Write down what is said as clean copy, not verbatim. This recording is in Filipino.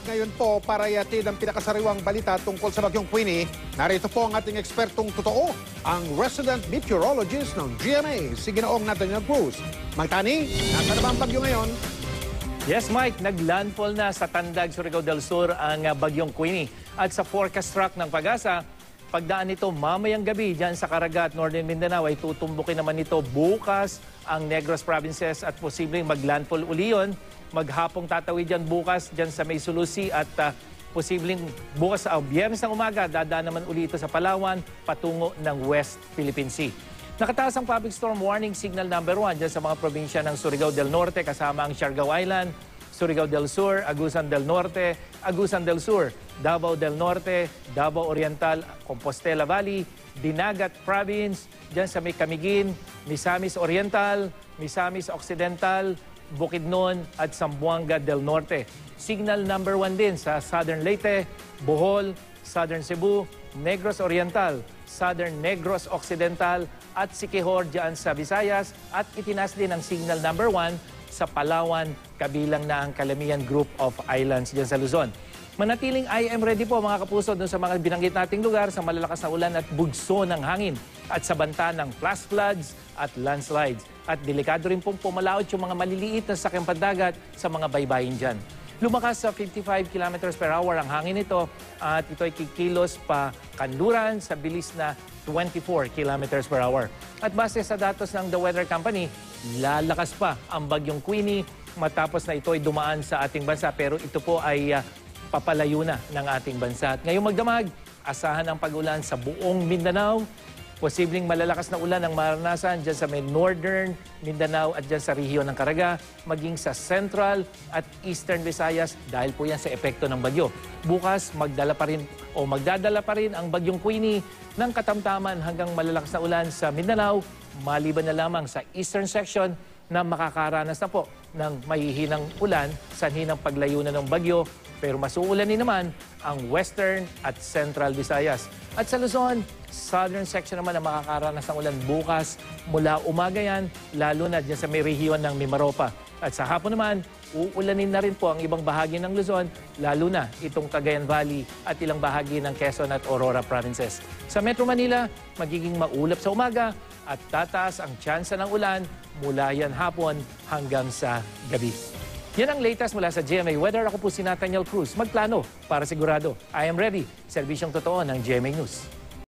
ngayon po para ihatid ang pinakasariwang balita tungkol sa bagyong Queenie. Narito po ang ating ekspertong totoo, ang resident meteorologist ng GMA, si Ginoong Nathaniel Cruz. Mang Tani, nasa na ba ang bagyo ngayon? Yes, Mike, naglandfall na sa Tandag, Surigao del Sur ang bagyong Queenie. At sa forecast track ng Pag-asa, pagdaan nito mamayang gabi dyan sa Caraga at Northern Mindanao ay tutumbukin naman nito bukas ang Negros provinces at posibleng maglandfall uli yun. Maghapong tatawid dyan bukas dyan sa May Sulusi at posibleng bukas sa Biyernes ng umaga dadaan naman uli ito sa Palawan patungo ng West Philippine Sea. Nakataas ang public storm warning signal number 1 dyan sa mga probinsya ng Surigao del Norte kasama ang Siargao Island, Surigao del Sur, Agusan del Norte, Agusan del Sur, Davao del Norte, Davao Oriental, Compostela Valley, Dinagat Province, dyan sa may Camiguin, Misamis Oriental, Misamis Occidental, Bukidnon at Zamboanga del Norte. Signal number 1 din sa Southern Leyte, Bohol, Southern Cebu, Negros Oriental, Southern Negros Occidental at Siquijor dyan sa Visayas at itinas din ang signal number 1 sa Palawan kabilang na ang Calamian Group of Islands dyan sa Luzon. Manatiling IM ready po mga kapuso doon sa mga binanggit nating lugar sa malalakas na ulan at bugso ng hangin at sa banta ng flash floods at landslides. At delikado rin pong pumalaot yung mga maliliit na sakyang pandagat sa mga baybayin dyan. Lumakas sa 55 km per hour ang hangin nito at ito ay kikilos pa kanluran sa bilis na 24 km per hour. At base sa datos ng The Weather Company, lalakas pa ang bagyong Queenie matapos na ito ay dumaan sa ating bansa pero ito po ay papalayo na ng ating bansa. At ngayong magdamag, asahan ang pag-ulan sa buong Mindanao. Posibleng malalakas na ulan ang maranasan dyan sa may Northern Mindanao at dyan sa rehiyon ng Caraga, maging sa Central at Eastern Visayas dahil po yan sa epekto ng bagyo. Bukas, magdadala pa rin ang bagyong Queenie ng katamtaman hanggang malalakas na ulan sa Mindanao, maliban na lamang sa Eastern section na makakaranas na po ng mahihinang ulan sa hinang paglayo na ng bagyo. Pero mas uulanin naman ang Western at Central Visayas. At sa Luzon, Southern section naman ang makakaranas ng ulan bukas mula umaga yan, lalo na dyan sa may rehiyon ng Mimaropa. At sa hapon naman, uulanin na rin po ang ibang bahagi ng Luzon, lalo na itong Cagayan Valley at ilang bahagi ng Quezon at Aurora provinces. Sa Metro Manila, magiging maulap sa umaga at tataas ang tsansa ng ulan mula yan hapon hanggang sa gabi. Yan ang latest mula sa GMA Weather. Ako po si Nathaniel Cruz. Magplano para sigurado. I am ready. Serbisyong totoo ng GMA News.